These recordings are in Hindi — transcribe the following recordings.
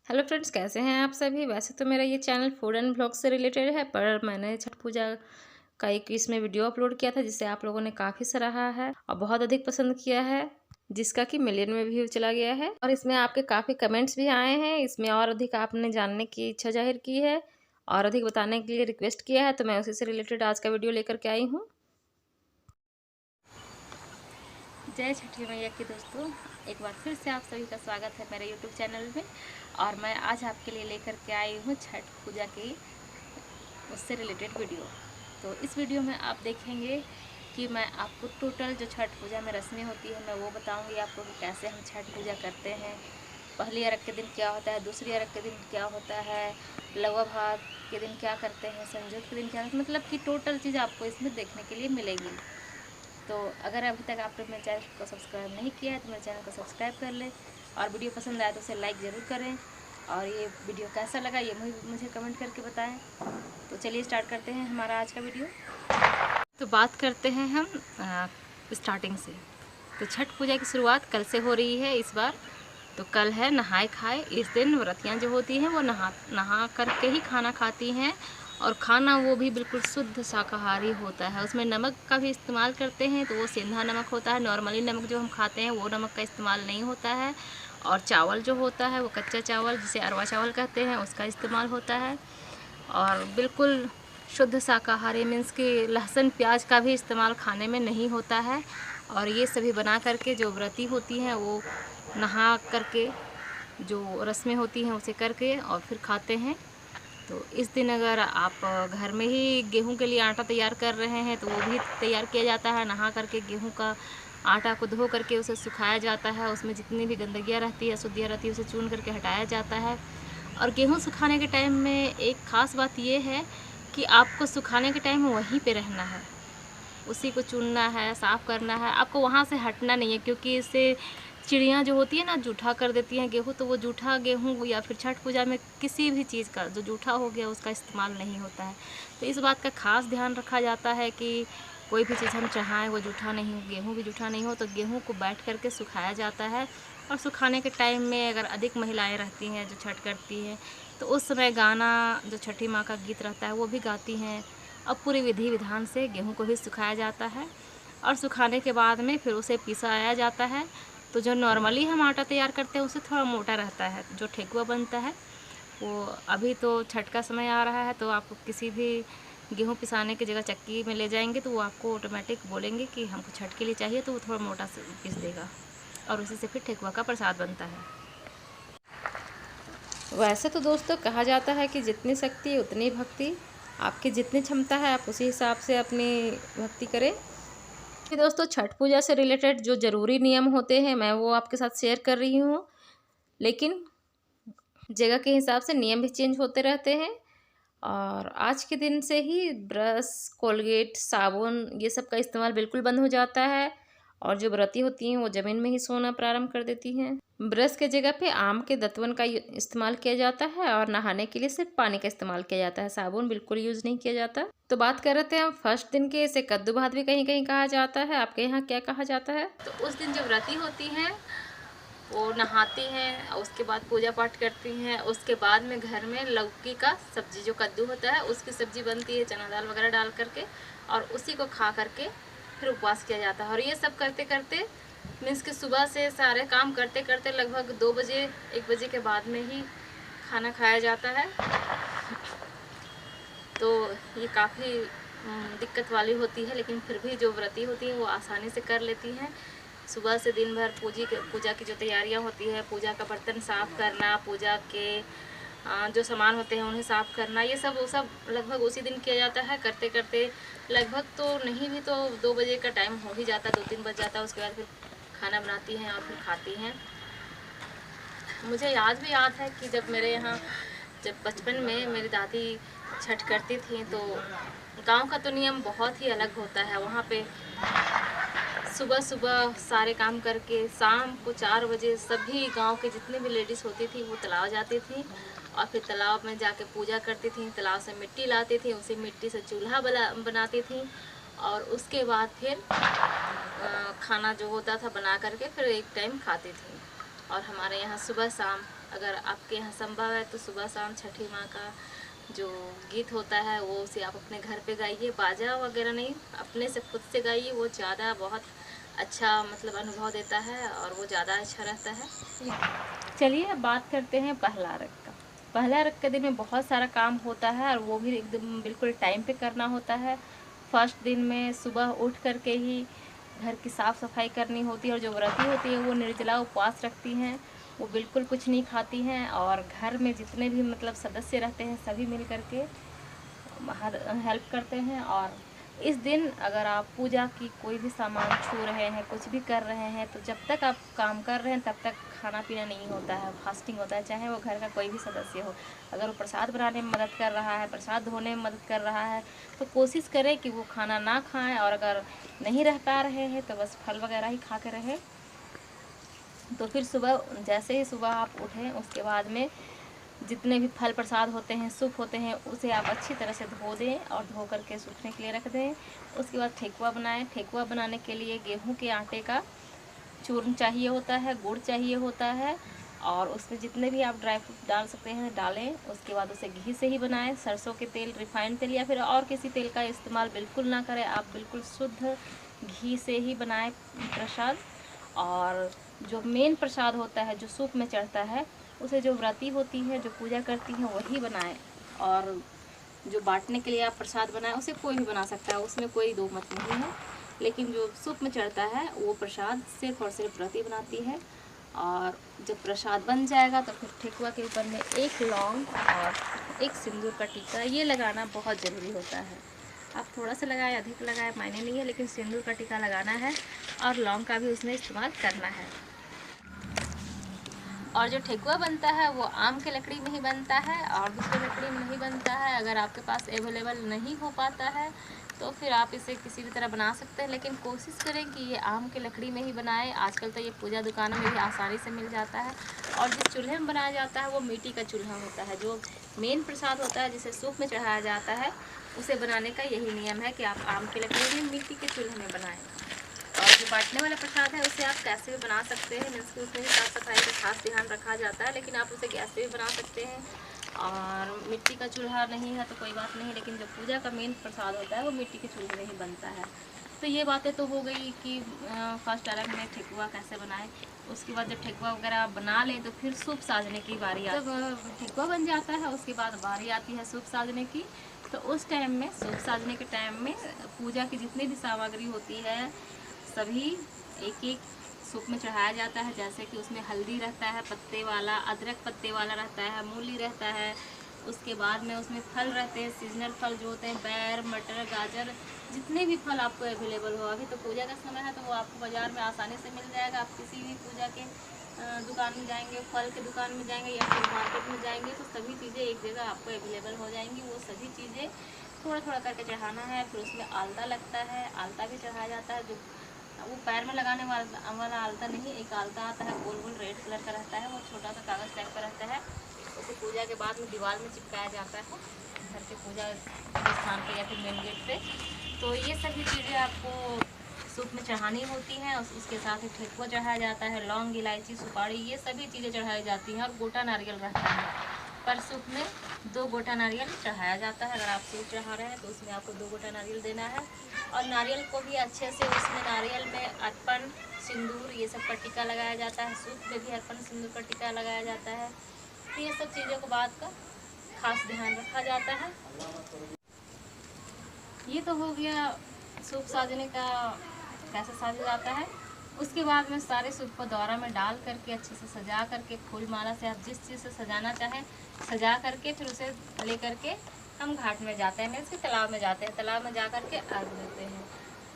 हेलो फ्रेंड्स, कैसे हैं आप सभी। वैसे तो मेरा ये चैनल फूड एंड ब्लॉग से रिलेटेड है, पर मैंने छठ पूजा का एक इसमें वीडियो अपलोड किया था जिसे आप लोगों ने काफ़ी सराहा है और बहुत अधिक पसंद किया है, जिसका कि मिलियन में व्यू चला गया है। और इसमें आपके काफ़ी कमेंट्स भी आए हैं। इसमें और अधिक आपने जानने की इच्छा जाहिर की है और अधिक बताने के लिए रिक्वेस्ट किया है, तो मैं उसी से रिलेटेड आज का वीडियो लेकर के आई हूँ। जय छठी मैया की दोस्तों, एक बार फिर से आप सभी का स्वागत है मेरे यूट्यूब चैनल में। और मैं आज आपके लिए लेकर के आई हूँ छठ पूजा की उससे रिलेटेड वीडियो। तो इस वीडियो में आप देखेंगे कि मैं आपको टोटल जो छठ पूजा में रस्में होती है मैं वो बताऊंगी आपको कि कैसे हम छठ पूजा करते हैं। पहली अरग के दिन क्या होता है, दूसरी अरग के दिन क्या होता है, लवा भाग के दिन क्या करते हैं, संजोग के दिन क्या, मतलब कि टोटल चीज़ आपको इसमें देखने के लिए मिलेगी। तो अगर अभी तक आपने मेरे चैनल को सब्सक्राइब नहीं किया है तो मेरे चैनल को सब्सक्राइब कर लें और वीडियो पसंद आए तो उसे लाइक ज़रूर करें। और ये वीडियो कैसा लगा ये मुझे कमेंट करके बताएं। तो चलिए स्टार्ट करते हैं हमारा आज का वीडियो। तो बात करते हैं हम स्टार्टिंग से। तो छठ पूजा की शुरुआत कल से हो रही है इस बार। तो कल है नहाए खाए। इस दिन व्रतियाँ जो होती हैं वो नहा करके ही खाना खाती हैं और खाना वो भी बिल्कुल शुद्ध शाकाहारी होता है। उसमें नमक का भी इस्तेमाल करते हैं तो वो सेंधा नमक होता है। नॉर्मली नमक जो हम खाते हैं वो नमक का इस्तेमाल नहीं होता है। और चावल जो होता है वो कच्चा चावल जिसे अरवा चावल कहते हैं उसका इस्तेमाल होता है। और बिल्कुल शुद्ध शाकाहारी मीन्स कि लहसुन प्याज का भी इस्तेमाल खाने में नहीं होता है। और ये सभी बना करके जो व्रती होती हैं वो नहा करके जो रस्में होती हैं उसे करके और फिर खाते हैं। तो इस दिन अगर आप घर में ही गेहूं के लिए आटा तैयार कर रहे हैं तो वो भी तैयार किया जाता है। नहा करके गेहूं का आटा को धो करके उसे सुखाया जाता है। उसमें जितनी भी गंदगियाँ रहती है, अशुद्धियाँ रहती है, उसे चून करके हटाया जाता है। और गेहूं सुखाने के टाइम में एक ख़ास बात ये है कि आपको सुखाने के टाइम वहीं पे रहना है, उसी को चुनना है, साफ़ करना है, आपको वहाँ से हटना नहीं है। क्योंकि इससे चिड़ियाँ जो होती है ना जूठा कर देती हैं गेहूँ, तो वो जूठा गेहूँ या फिर छठ पूजा में किसी भी चीज़ का जो जूठा हो गया उसका इस्तेमाल नहीं होता है। तो इस बात का खास ध्यान रखा जाता है कि कोई भी चीज़ हम चढ़ाएँ वो जूठा नहीं हो, गेहूँ भी जूठा नहीं हो। तो गेहूँ को बैठ करके सुखाया जाता है। और सुखाने के टाइम में अगर अधिक महिलाएँ रहती हैं जो छठ करती हैं तो उस समय गाना जो छठी माँ का गीत रहता है वो भी गाती हैं। अब पूरी विधि विधान से गेहूँ को भी सुखाया जाता है और सुखाने के बाद में फिर उसे पिसाया जाता है। तो जो नॉर्मली हम आटा तैयार करते हैं उससे थोड़ा मोटा रहता है जो ठेकुआ बनता है वो। अभी तो छठ का समय आ रहा है तो आप किसी भी गेहूँ पिसाने की जगह चक्की में ले जाएंगे तो वो आपको ऑटोमेटिक बोलेंगे कि हमको छठ के लिए चाहिए, तो वो थोड़ा मोटा से पीस देगा और उसी से फिर ठेकुआ का प्रसाद बनता है। वैसे तो दोस्तों कहा जाता है कि जितनी शक्ति उतनी भक्ति। आपकी जितनी क्षमता है आप उसी हिसाब से अपनी भक्ति करें। कि दोस्तों छठ पूजा से रिलेटेड जो ज़रूरी नियम होते हैं मैं वो आपके साथ शेयर कर रही हूँ, लेकिन जगह के हिसाब से नियम भी चेंज होते रहते हैं। और आज के दिन से ही ब्रश, कोलगेट, साबुन ये सब का इस्तेमाल बिल्कुल बंद हो जाता है और जो व्रती होती हैं वो ज़मीन में ही सोना प्रारंभ कर देती हैं। ब्रश के जगह पे आम के दतवन का इस्तेमाल किया जाता है और नहाने के लिए सिर्फ पानी का इस्तेमाल किया जाता है, साबुन बिल्कुल यूज़ नहीं किया जाता। तो बात कर रहे थे हम फर्स्ट दिन के, इसे कद्दू भात भी कहीं कहीं कहा जाता है। आपके यहाँ क्या कहा जाता है? तो उस दिन जो व्रती होती हैं वो नहाती हैं और उसके बाद पूजा पाठ करती हैं। उसके बाद में घर में लौकी का सब्जी जो कद्दू होता है उसकी सब्जी बनती है चना दाल वगैरह डाल करके, और उसी को खा करके फिर उपवास किया जाता है। और ये सब करते करते मीन्स कि सुबह से सारे काम करते करते लगभग 2 बजे 1 बजे के बाद में ही खाना खाया जाता है। तो ये काफ़ी दिक्कत वाली होती है, लेकिन फिर भी जो व्रती होती है वो आसानी से कर लेती हैं। सुबह से दिन भर पूजा की जो तैयारियां होती है, पूजा का बर्तन साफ़ करना, पूजा के जो सामान होते हैं उन्हें साफ़ करना, ये सब वो सब लगभग उसी दिन किया जाता है। करते करते लगभग तो नहीं भी तो 2 बजे का टाइम हो ही जाता है, 2-3 बज जाता है। उसके बाद फिर खाना बनाती हैं और फिर खाती हैं। मुझे आज भी याद है कि जब बचपन में मेरी दादी छठ करती थी तो गांव का तो नियम बहुत ही अलग होता है। वहाँ पे सुबह सुबह सारे काम करके शाम को 4 बजे सभी गांव के जितने भी लेडीज़ होती थी वो तालाब जाती थी और फिर तालाब में जाके पूजा करती थी। तालाब से मिट्टी लाती थी, उसी मिट्टी से चूल्हा बनाती थी और उसके बाद फिर खाना जो होता था बना करके फिर एक टाइम खाती थी। और हमारे यहाँ सुबह शाम अगर आपके यहाँ संभव है तो सुबह शाम छठी माँ का जो गीत होता है वो उसे आप अपने घर पे गाइए, बाजा वगैरह नहीं, अपने से खुद से गाइए। वो ज़्यादा बहुत अच्छा मतलब अनुभव देता है और वो ज़्यादा अच्छा रहता है। चलिए अब बात करते हैं पहला अर्घ का। पहला अर्घ के दिन में बहुत सारा काम होता है और वो भी एकदम बिल्कुल टाइम पे करना होता है। फर्स्ट दिन में सुबह उठ करके ही घर की साफ़ सफाई करनी होती है और जो व्रती होती है वो निर्जला उपवास रखती हैं, वो बिल्कुल कुछ नहीं खाती हैं और घर में जितने भी मतलब सदस्य रहते हैं सभी मिल करके हेल्प करते हैं। और इस दिन अगर आप पूजा की कोई भी सामान छू रहे हैं, कुछ भी कर रहे हैं, तो जब तक आप काम कर रहे हैं तब तक खाना पीना नहीं होता है, फास्टिंग होता है, चाहे वो घर का कोई भी सदस्य हो। अगर वो प्रसाद बनाने में मदद कर रहा है, प्रसाद धोने में मदद कर रहा है, तो कोशिश करें कि वो खाना ना खाएं। और अगर नहीं रह पा रहे हैं तो बस फल वगैरह ही खा के रहें। तो फिर सुबह जैसे ही सुबह आप उठें उसके बाद में जितने भी फल प्रसाद होते हैं, सूप होते हैं, उसे आप अच्छी तरह से धो दें और धो करके सूखने के लिए रख दें। उसके बाद ठेकुआ बनाएं। ठेकुआ बनाने के लिए गेहूं के आटे का चूर्ण चाहिए होता है, गुड़ चाहिए होता है और उसमें जितने भी आप ड्राई फ्रूट डाल सकते हैं डालें। उसके बाद उसे घी से ही बनाएं। सरसों के तेल, रिफाइंड तेल या फिर और किसी तेल का इस्तेमाल बिल्कुल ना करें। आप बिल्कुल शुद्ध घी से ही बनाएं प्रसाद। और जो मेन प्रसाद होता है जो सूप में चढ़ता है, उसे जो व्रती होती है, जो पूजा करती हैं, वही बनाएं। और जो बांटने के लिए आप प्रसाद बनाएं उसे कोई भी बना सकता है, उसमें कोई दो मत नहीं है। लेकिन जो सूप में चढ़ता है वो प्रसाद सिर्फ और सिर्फ व्रती बनाती है। और जब प्रसाद बन जाएगा तो फिर ठेकुआ के ऊपर में एक लौंग और एक सिंदूर का टीका ये लगाना बहुत ज़रूरी होता है। आप थोड़ा सा लगाए, अधिक लगाए, मायने नहीं है, लेकिन सिंदूर का टीका लगाना है और लौंग का भी उसमें इस्तेमाल करना है। और जो ठेकुआ बनता है वो आम के लकड़ी में ही बनता है और दूसरे लकड़ी में नहीं बनता है। अगर आपके पास अवेलेबल नहीं हो पाता है तो फिर आप इसे किसी भी तरह बना सकते हैं, लेकिन कोशिश करें कि ये आम के लकड़ी में ही बनाएं। आजकल तो ये पूजा दुकानों में भी आसानी से मिल जाता है। और जिस चूल्हे में बनाया जाता है वो मिट्टी का चूल्हा होता है। जो मेन प्रसाद होता है जिसे सूप में चढ़ाया जाता है, उसे बनाने का यही नियम है कि आप आम के लकड़ी में मिट्टी के चूल्हे में बनाएं। और जो बांटने वाला प्रसाद है उसे आप कैसे भी बना सकते हैं, मीन्स कि उसमें भी साफ़ सफाई का खास ध्यान रखा जाता है, लेकिन आप उसे गैस पे भी बना सकते हैं। और मिट्टी का चूल्हा नहीं है तो कोई बात नहीं, लेकिन जो पूजा का मेन प्रसाद होता है वो मिट्टी के चूल्हे में ही बनता है। तो ये बातें तो हो गई कि फर्स्ट अर्घ में ठेकुआ कैसे बनाएं। उसके बाद जब ठेकुआ वगैरह आप बना लें तो फिर सूप साजने की बारी आती है। जब ठेकुआ बन जाता है उसके बाद बारी आती है सूप साजने की। तो उस टाइम में, सूप साजने के टाइम में, पूजा की जितनी भी सामग्री होती है सभी एक एक सूप में चढ़ाया जाता है। जैसे कि उसमें हल्दी रहता है पत्ते वाला, अदरक पत्ते वाला रहता है, मूली रहता है। उसके बाद में उसमें फल रहते हैं, सीजनल फल जो होते हैं, बैर, मटर, गाजर, जितने भी फल आपको अवेलेबल हो। अभी तो पूजा का समय है तो वो आपको बाज़ार में आसानी से मिल जाएगा। आप किसी भी पूजा के दुकान में जाएंगे, फल के दुकान में जाएंगे या फिर मार्केट में जाएंगे तो सभी चीज़ें एक जगह आपको अवेलेबल हो जाएंगी। वो सभी चीज़ें थोड़ा थोड़ा करके चढ़ाना है। फिर उसमें आलता लगता है, आलता भी चढ़ाया जाता है। जो वो पैर में लगाने वाला आलता नहीं, एक आलता आता है गोल गोल रेड कलर का रहता है, वो छोटा सा कागज़ टाइप का रहता है। उसे पूजा के बाद में दीवार में चिपकाया जाता है घर के पूजा स्थान पे या फिर मेन गेट पे। तो ये सभी चीज़ें आपको सूप में चढ़ानी होती हैं। और उसके साथ ही ठेकुआ चढ़ाया जाता है, लौंग, इलायची, सुपारी, ये सभी चीज़ें चढ़ाई जाती हैं। और गोटा नारियल रहता है। पर सूप में 2 गोटा नारियल चढ़ाया जाता है। अगर आप सूप चढ़ा रहे हैं तो उसमें आपको 2 गोटा नारियल देना है। और नारियल को भी अच्छे से उसमें नारियल में अर्पण, सिंदूर, ये सब का टीका लगाया जाता है। सूप में भी अर्पण, सिंदूर का टीका लगाया जाता है। तो ये सब चीज़ों को बात का खास ध्यान रखा जाता है। ये तो हो गया सूप साजने का, कैसे साजा जाता है। उसके बाद में सारे सूप को दौरा में डाल करके अच्छे से सजा करके, फूल माला से आप जिस चीज़ से सजाना चाहें सजा करके फिर उसे ले करके हम घाट में जाते हैं, मीन्स कि तालाब में जाते हैं। तालाब में जा कर के अर्घ देते हैं।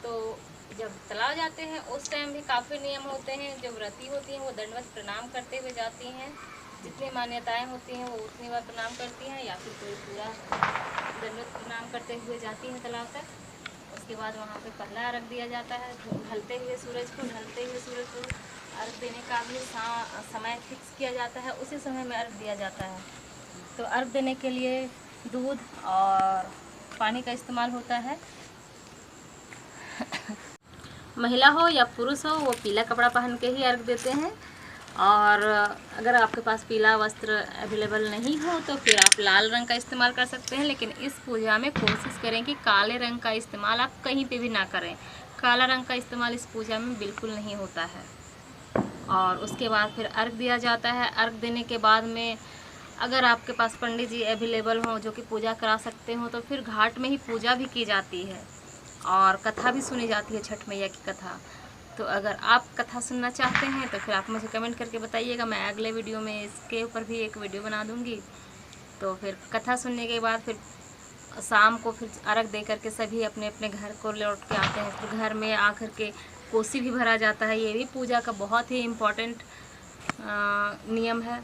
तो जब तालाब जाते हैं उस टाइम भी काफ़ी नियम होते हैं। जो व्रती होती हैं वो दंडवत प्रणाम करते हुए जाती हैं। जितनी मान्यताएं होती हैं वो उतनी बार प्रणाम करती हैं, या फिर कोई पूरा दंडवत प्रणाम करते हुए जाती हैं तालाब तक। उसके बाद वहाँ पे पहला अर्घ दिया जाता है। ढलते हुए सूरज को अर्घ देने का भी समय फिक्स किया जाता है, उसी समय में अर्घ दिया जाता है। तो अर्घ देने के लिए दूध और पानी का इस्तेमाल होता है। महिला हो या पुरुष हो वो पीला कपड़ा पहन के ही अर्घ देते हैं। और अगर आपके पास पीला वस्त्र अवेलेबल नहीं हो तो फिर आप लाल रंग का इस्तेमाल कर सकते हैं। लेकिन इस पूजा में कोशिश करें कि काले रंग का इस्तेमाल आप कहीं पे भी ना करें। काला रंग का इस्तेमाल इस पूजा में बिल्कुल नहीं होता है। और उसके बाद फिर अर्घ दिया जाता है। अर्घ देने के बाद में अगर आपके पास पंडित जी अवेलेबल हों जो कि पूजा करा सकते हो तो फिर घाट में ही पूजा भी की जाती है और कथा भी सुनी जाती है, छठ मैया की कथा। तो अगर आप कथा सुनना चाहते हैं तो फिर आप मुझे कमेंट करके बताइएगा, मैं अगले वीडियो में इसके ऊपर भी एक वीडियो बना दूंगी। तो फिर कथा सुनने के बाद फिर शाम को फिर अर्घ दे करके सभी अपने अपने घर को लौट के आते हैं। फिर घर में आकर के कोसी भी भरा जाता है। ये भी पूजा का बहुत ही इम्पोर्टेंट नियम है।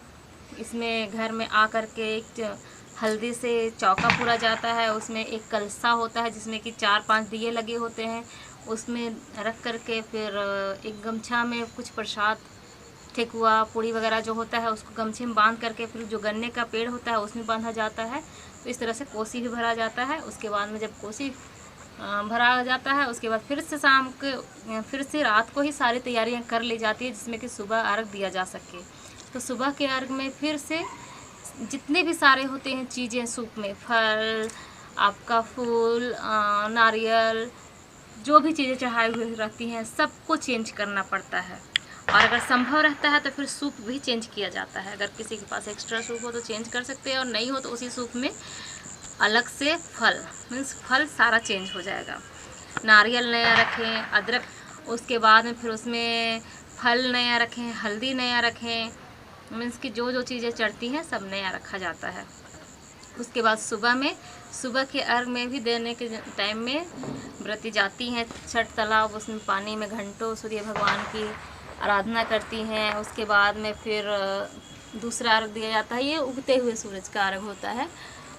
इसमें घर में आकर के एक हल्दी से चौका पूरा जाता है। उसमें एक कलसा होता है जिसमें कि 4-5 दिए लगे होते हैं। उसमें रख करके फिर एक गमछा में कुछ प्रसाद, ठेकुआ, पूड़ी वगैरह जो होता है उसको गमछे में बांध करके फिर जो गन्ने का पेड़ होता है उसमें बांधा जाता है। तो इस तरह से कोसी भी भरा जाता है। उसके बाद में जब कोसी भरा जाता है उसके बाद फिर से शाम के फिर से रात को ही सारी तैयारियां कर ली जाती है जिसमें कि सुबह अर्घ दिया जा सके। तो सुबह के अर्घ में फिर से जितने भी सारे होते हैं चीज़ें सूप में, फल, आपका फूल, नारियल, जो भी चीज़ें चढ़ाई हुई रहती हैं सबको चेंज करना पड़ता है। और अगर संभव रहता है तो फिर सूप भी चेंज किया जाता है। अगर किसी के पास एक्स्ट्रा सूप हो तो चेंज कर सकते हैं और नहीं हो तो उसी सूप में अलग से फल, मीन्स फल सारा चेंज हो जाएगा। नारियल नया रखें, अदरक, उसके बाद में फिर उसमें फल नया रखें, हल्दी नया रखें, मीन्स कि जो जो चीज़ें चढ़ती हैं सब नया रखा जाता है। उसके बाद सुबह के अर्घ में भी देने के टाइम में व्रती जाती हैं छठ तालाब, उसमें पानी में घंटों सूर्य भगवान की आराधना करती हैं। उसके बाद में फिर दूसरा अर्घ दिया जाता है। ये उगते हुए सूरज का अर्घ होता है।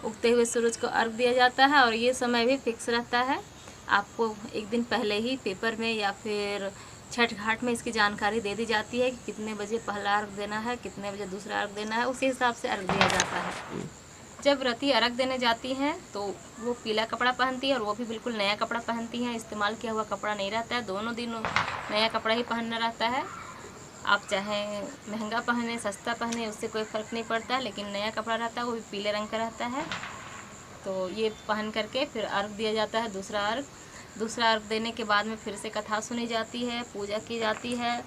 उगते हुए सूरज को अर्घ दिया जाता है और ये समय भी फिक्स रहता है। आपको एक दिन पहले ही पेपर में या फिर छठ घाट में इसकी जानकारी दे दी जाती है कि कितने बजे पहला अर्घ देना है, कितने बजे दूसरा अर्घ देना है। उसी हिसाब से अर्घ दिया जाता है। जब व्रती अर्घ देने जाती हैं तो वो पीला कपड़ा पहनती है और वो भी बिल्कुल नया कपड़ा पहनती हैं। इस्तेमाल किया हुआ कपड़ा नहीं रहता है। दोनों दिन नया कपड़ा ही पहनना रहता है। आप चाहे महंगा पहने, सस्ता पहने, उससे कोई फ़र्क नहीं पड़ता, लेकिन नया कपड़ा रहता है वो भी पीले रंग का रहता है। तो ये पहन करके फिर अर्घ दिया जाता है, दूसरा अर्घ देने के बाद में फिर से कथा सुनी जाती है, पूजा की जाती है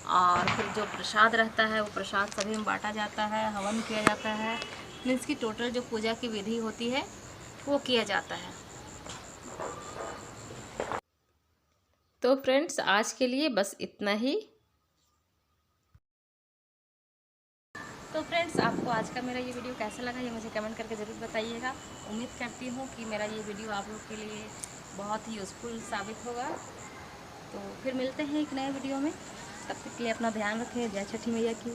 और फिर जो प्रसाद रहता है वो प्रसाद सभी में बांटा जाता है, हवन किया जाता है। मीन्स की टोटल जो पूजा की विधि होती है वो किया जाता है। तो फ्रेंड्स आज के लिए बस इतना ही। तो फ्रेंड्स आपको आज का मेरा ये वीडियो कैसा लगा ये मुझे कमेंट करके ज़रूर बताइएगा। उम्मीद करती हूँ कि मेरा ये वीडियो आप लोग के लिए बहुत ही यूज़फुल साबित होगा। तो फिर मिलते हैं एक नए वीडियो में। तब तक के लिए अपना ध्यान रखें। जय छठी मैया की।